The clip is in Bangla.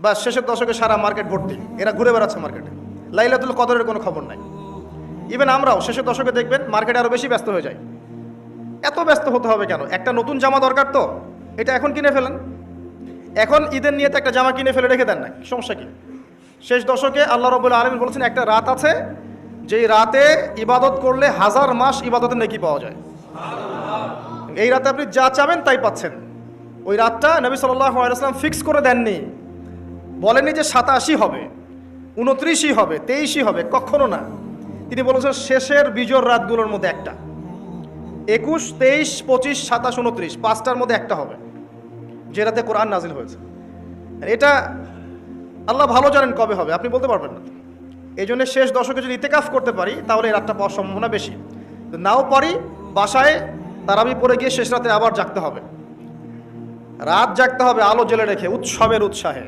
বা শেষের দশকে সারা মার্কেট ভর্তি, এরা ঘুরে বেড়াচ্ছে মার্কেটে, লাইলাতুল কদরের কোনো খবর নাই। ইভেন আমরাও শেষের দশকে দেখবেন মার্কেটে আরও বেশি ব্যস্ত হয়ে যায়। এত ব্যস্ত হতে হবে কেন? একটা নতুন জামা দরকার, তো এটা এখন কিনে ফেলেন। এখন ঈদের নিয়ে তো একটা জামা কিনে ফেলে রেখে দেন না, সমস্যা কি? শেষ দশকে আল্লাহ রাব্বুল আলামিন বলেছেন একটা রাত আছে, যেই রাতে ইবাদত করলে 1000 মাস ইবাদতের নেকি পাওয়া যায়। এই রাতে আপনি যা চাবেন তাই পাচ্ছেন। ওই রাতটা নবী সাল্লাল্লাহু আলাইহি ওয়াসাল্লাম ফিক্স করে দেননি, বলেননি যে 87 হবে, 29ই হবে, 23ই হবে, কখনো না। তিনি বলেছেন শেষের বিজোড় রাতগুলোর মধ্যে একটা, 21, 23, 25, 27, 29, পাঁচটার মধ্যে একটা হবে যে রাতে কোরআন নাজিল হয়েছে। এটা আল্লাহ ভালো জানেন কবে হবে, আপনি বলতে পারবেন না। এই জন্য শেষ দশকে যদি ইতেকাফ করতে পারি তাহলে এই রাতটা পাওয়ার সম্ভাবনা বেশি। নাও পারি, বাসায় তারাবি পড়ে গিয়ে শেষ রাতে আবার জাগতে হবে, রাত জাগতে হবে আলো জ্বেলে রেখে উৎসবের উৎসাহে।